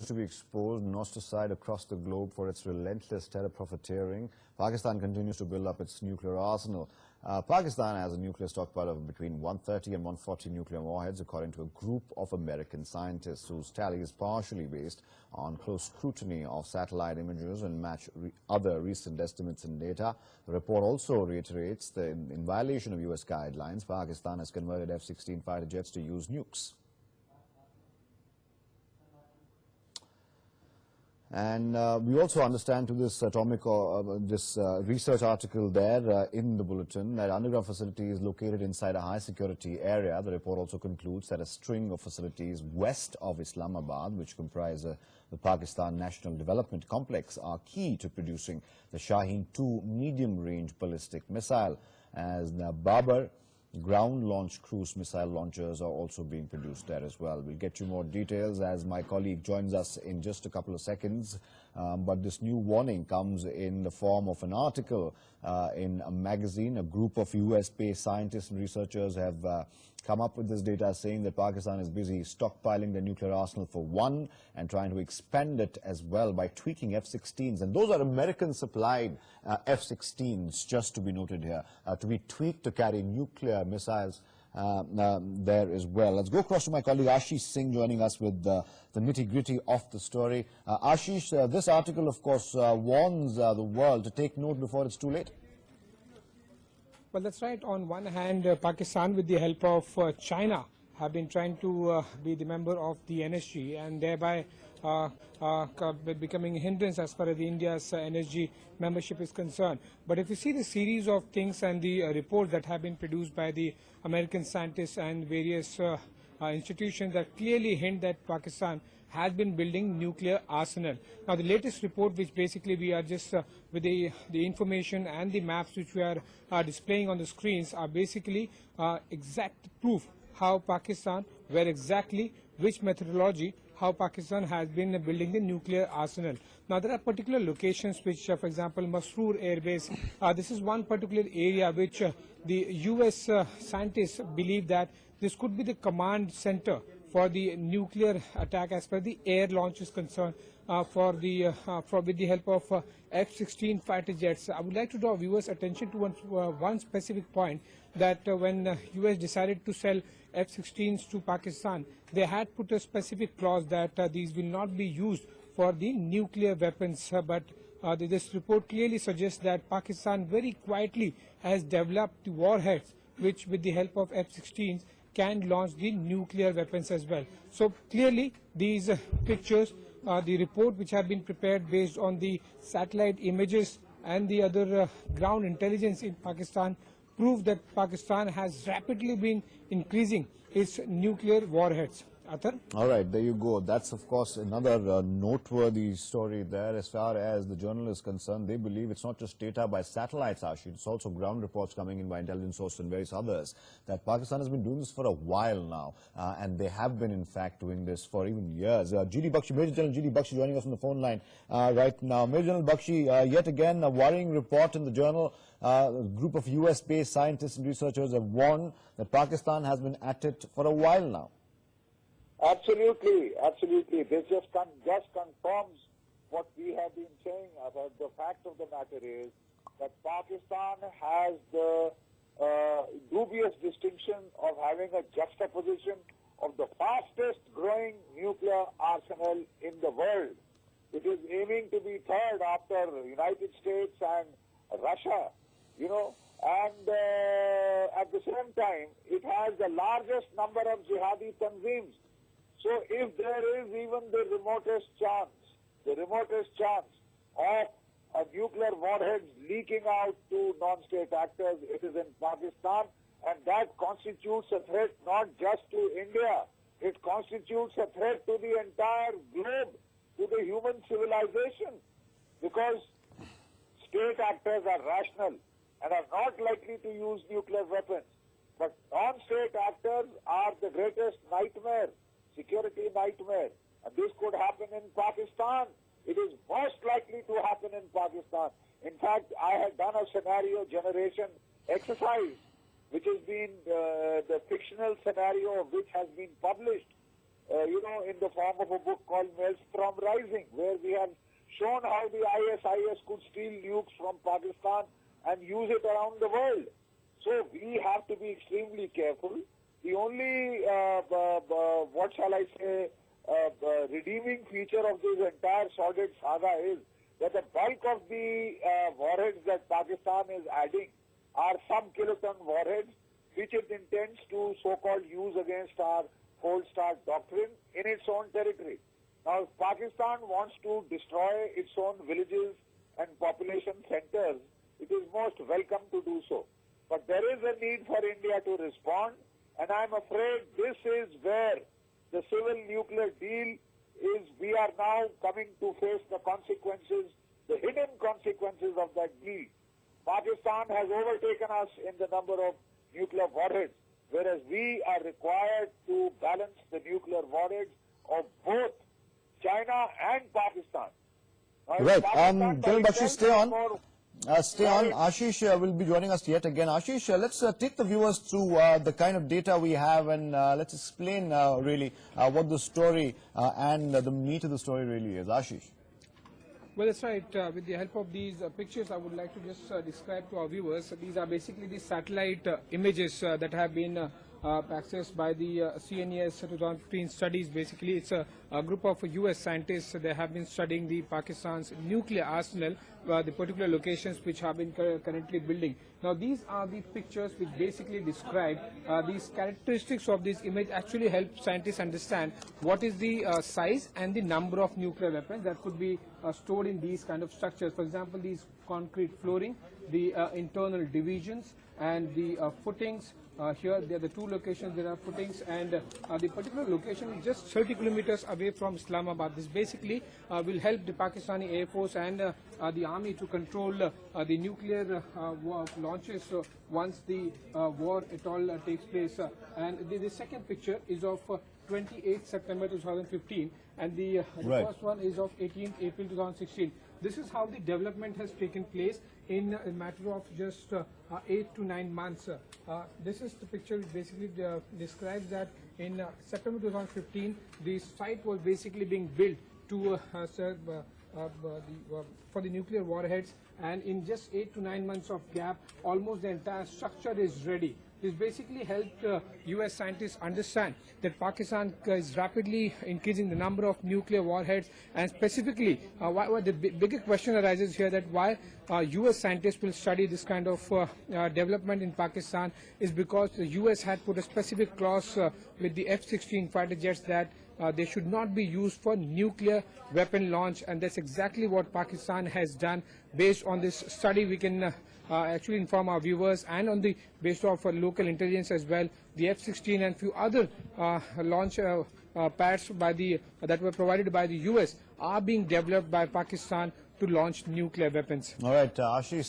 to be exposed and ostracized across the globe for its relentless terror profiteering. Pakistan continues to build up its nuclear arsenal. Pakistan has a nuclear stockpile of between 130 and 140 nuclear warheads, according to a group of American scientists whose tally is partially based on close scrutiny of satellite images and match other recent estimates and data. The report also reiterates that in violation of U.S. guidelines, Pakistan has converted F-16 fighter jets to use nukes. And we also understand to this research article there in the bulletin that underground facility is located inside a high security area. The report also concludes that a string of facilities west of Islamabad, which comprise the Pakistani National Development Complex, are key to producing the Shaheen-2 medium-range ballistic missile, as the Babur ground-launched cruise missile launchers are also being produced there as well. We'll get you more details as my colleague joins us in just a couple of seconds. But this new warning comes in the form of an article in a magazine. A group of US-based scientists and researchers have come up with this data saying that Pakistan is busy stockpiling their nuclear arsenal for one and trying to expand it as well by tweaking F-16s. And those are American-supplied F-16s, just to be noted here, to be tweaked to carry nuclear missiles there as well. Let's go across to my colleague Ashish Singh joining us with the nitty-gritty of the story. Ashish, this article, of course, warns the world to take note before it's too late. Well, that's right. On one hand, Pakistan, with the help of China, have been trying to be the member of the NSG and thereby becoming a hindrance as far as India's NSG membership is concerned. But if you see the series of things and the reports that have been produced by the American scientists and various institutions that clearly hint that Pakistan has been building nuclear arsenal. Now, the latest report, which basically we are just with the information and the maps which we are displaying on the screens, are basically exact proof how Pakistan, where exactly, which methodology, how Pakistan has been building the nuclear arsenal. Now, there are particular locations which, for example, Masroor Air Base, this is one particular area which the US scientists believe that this could be the command center for the nuclear attack as far as the air launch is concerned, with the help of F-16 fighter jets. I would like to draw viewers' attention to one specific point, that when US decided to sell F-16s to Pakistan, they had put a specific clause that these will not be used for the nuclear weapons. But this report clearly suggests that Pakistan very quietly has developed the warheads, which with the help of F-16s can launch the nuclear weapons as well. So clearly these pictures, the report which have been prepared based on the satellite images and the other ground intelligence in Pakistan, prove that Pakistan has rapidly been increasing its nuclear warheads. Athar? All right, there you go. That's, of course, another noteworthy story there. As far as the journal is concerned, they believe it's not just data by satellites, Ashish, it's also ground reports coming in by intelligence sources and various others, that Pakistan has been doing this for a while now, and they have been, in fact, doing this for even years. GD Bakshi, Major General GD Bakshi joining us on the phone line right now. Major General Bakshi, yet again, a worrying report in the journal. A group of US-based scientists and researchers have warned that Pakistan has been at it for a while now. Absolutely, absolutely. This just confirms what we have been saying about the fact of the matter is that Pakistan has the dubious distinction of having a juxtaposition of the fastest growing nuclear arsenal in the world. It is aiming to be third after United States and Russia, you know, and at the same time, it has the largest number of jihadi tanzeems. So if there is even the remotest chance of a nuclear warheads leaking out to non-state actors, it is in Pakistan, and that constitutes a threat not just to India. It constitutes a threat to the entire globe, to the human civilization, because state actors are rational and are not likely to use nuclear weapons. But non-state actors are the greatest nightmare, security nightmare. And this could happen in Pakistan. It is most likely to happen in Pakistan. In fact, I had done a scenario generation exercise, which has been the fictional scenario of which has been published. in the form of a book called Maelstrom Rising, where we have shown how the ISIS could steal nukes from Pakistan and use it around the world. So we have to be extremely careful. The only, what shall I say, redeeming feature of this entire sordid saga is that the bulk of the warheads that Pakistan is adding are some-kiloton warheads, which it intends to so-called use against our cold start doctrine in its own territory. Now, if Pakistan wants to destroy its own villages and population centers, it is most welcome to do so. But there is a need for India to respond, and I'm afraid this is where the civil nuclear deal is. We are now coming to face the consequences, the hidden consequences of that deal. Pakistan has overtaken us in the number of nuclear warheads, whereas we are required to balance the nuclear warheads of both China and Pakistan. Now, Right. Pakistan by General Bakshi, itself stay has on. more- Stay on. Ashish will be joining us yet again. Ashish, let's take the viewers through the kind of data we have, and let's explain really what the story and the meat of the story really is. Ashish. Well, that's right. With the help of these pictures, I would like to just describe to our viewers. These are basically the satellite images that have been accessed by the CNES 2015 studies. Basically, it's a group of US scientists. They have been studying the Pakistan's nuclear arsenal, the particular locations which have been currently building. Now, these are the pictures which basically describe these characteristics of this image. Actually help scientists understand what is the size and the number of nuclear weapons that could be stored in these kind of structures. For example, these concrete flooring, the internal divisions, and the footings. Here, there are the two locations, there are footings, and the particular location is just 30 kilometers away from Islamabad. This basically will help the Pakistani Air Force and the Army to control the nuclear launches once the war at all takes place. And the second picture is of 28 September 2015, and the Right. first one is of 18th April 2016. This is how the development has taken place in a matter of just 8 to 9 months. This is the picture which basically describes that in September 2015, the site was basically being built to serve for the nuclear warheads, and in just 8 to 9 months of gap, almost the entire structure is ready. This basically helped US scientists understand that Pakistan is rapidly increasing the number of nuclear warheads, and specifically why the bigger question arises here, that why US scientists will study this kind of development in Pakistan is because the US had put a specific clause with the F-16 fighter jets that they should not be used for nuclear weapon launch, and that's exactly what Pakistan has done. Based on this study, we can actually inform our viewers, and on the basis of local intelligence as well, the F-16 and few other launch pads that were provided by the US are being developed by Pakistan to launch nuclear weapons. All right, Ashish.